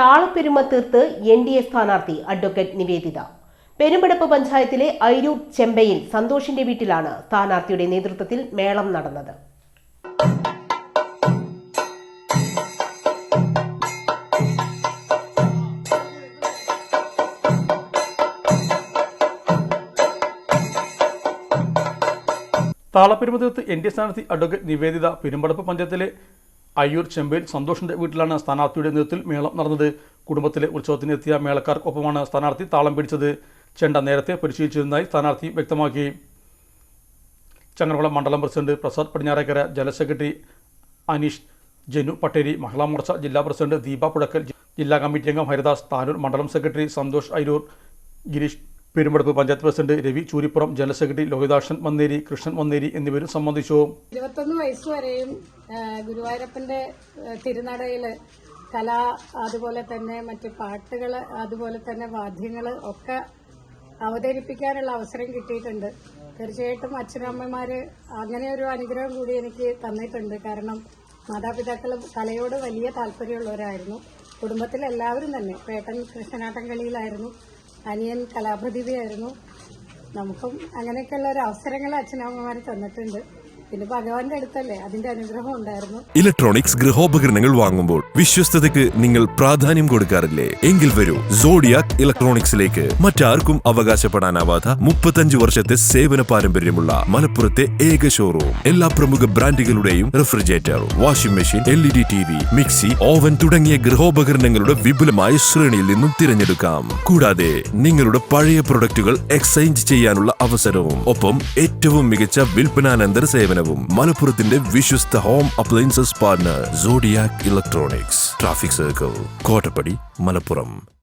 താളപ്പെരുമ തീർത്ത് NDA സ്ഥാനാർത്ഥി advocate Nivedita. Perumpadappu പഞ്ചായത്തിലെ ഐരൂർ ചെമ്പയിൽ സന്തോഷിന്റെ വീട്ടിലാണ് സ്ഥാനാർത്ഥിയുടെ നേതൃത്വത്തിൽ മേളം നടന്നത്. താളപ്പെരുമ തീർത്ത് NDA സ്ഥാനാർത്ഥി അഡ്വക്കേറ്റ് നിവേദിത പെരുമ്പടപ്പ് പഞ്ചായത്തിലെ ഐരൂർ ചെമ്പയിൽ സന്തോഷിന്റെ വീട്ടിലാണ് സ്ഥാനാർത്ഥിയുടെ നേതൃത്വത്തിൽ മേളം നടന്നത്. കുടുംബത്തിലെ ഉത്സവത്തിനെത്തിയ മേളക്കാർക്കൊപ്പമാണ് സ്ഥാനാർത്ഥി താളം പിടിച്ചത്. ചെണ്ട നേരത്തെ പരിശീലിച്ചിരുന്നതായി സ്ഥാനാർത്ഥി വ്യക്തമാക്കി. ചങ്ങരകുളം മണ്ഡലം പ്രസിഡന്റ് പ്രസാദ് പടിഞ്ഞാറേക്കര, ജനറൽ സെക്രട്ടറി അനീഷ് ജനു പട്ടേരി, മഹിളാ മോർച്ച ജില്ലാ പ്രസിഡന്റ് ദീപ പുഴക്കൽ, ജില്ലാ കമ്മിറ്റി അംഗം ഹരിദാസ് താനൂർ, മണ്ഡലം secretary Santhosh Airur, Girish Perumpadappu panchayat president Ravi Chooripuram, general secretary Lohithakshan Vanneri, Krishnan Vanneri എന്നിവരും സംബന്ധിച്ചു. 21 വയസ്സുവരെയും ഗുരുവായൂരപ്പന്റെ തിരുനടയില് കല, അതുപോലെ തന്നെ മറ്റ് പാട്ടുകൾ, അതുപോലെ തന്നെ വാദ്യങ്ങൾ ഒക്കെ അവതരിപ്പിക്കാനുള്ള അവസരം കിട്ടിയിട്ടുണ്ട്. തീർച്ചയായിട്ടും അച്ഛനമ്മമാര് അങ്ങനെ ഒരു അനുഗ്രഹം കൂടി എനിക്ക് തന്നിട്ടുണ്ട്. കാരണം മാതാപിതാക്കൾ കലയോട് വലിയ താല്പര്യമുള്ളവരായിരുന്നു. കുടുംബത്തിലെല്ലാവരും തന്നെ. പേട്ടൻ കൃഷ്ണനാട്ടം കളിയിലായിരുന്നു, അനിയൻ കലാപ്രതിഭയായിരുന്നു. നമുക്കും അങ്ങനെയൊക്കെയുള്ള ഒരു അവസരങ്ങൾ അച്ഛനമ്മമാർ തന്നിട്ടുണ്ട്. പിന്നെ ഭഗവാന്റെ അടുത്തല്ലേ, അതിന്റെ അനുഗ്രഹം ഉണ്ടായിരുന്നു. ഇലക്ട്രോണിക്സ് ഗൃഹോപകരണങ്ങൾ വാങ്ങുമ്പോൾ വിശ്വസ്തതയ്ക്ക് നിങ്ങൾ പ്രാധാന്യം കൊടുക്കാറില്ലേ? എങ്കിൽ വരൂ സോഡിയാക് ഇലക്ട്രോണിക്സിലേക്ക്. മറ്റാർക്കും അവകാശപ്പെടാനാവാത്ത 35 വർഷത്തെ സേവന പാരമ്പര്യമുള്ള മലപ്പുറത്തെ ഏക ഷോറൂം. എല്ലാ പ്രമുഖ ബ്രാൻഡുകളുടെയും refrigerator, washing machine, LED TV, mixie, oven തുടങ്ങിയ ഗൃഹോപകരണങ്ങളുടെ വിപുലമായ ശ്രേണിയിൽ നിന്നും തിരഞ്ഞെടുക്കാം. കൂടാതെ നിങ്ങളുടെ പഴയ പ്രൊഡക്റ്റുകൾ എക്സ്ചേഞ്ച് ചെയ്യാനുള്ള അവസരവും. ഒപ്പം ഏറ്റവും മികച്ച വിൽപ്പനാനന്തര സേവനം. മലപ്പുറത്തിന്റെ വിശ്വസ്ത home appliances partner Zodiac electronics. Traffic circle, Kottappadi, Malappuram.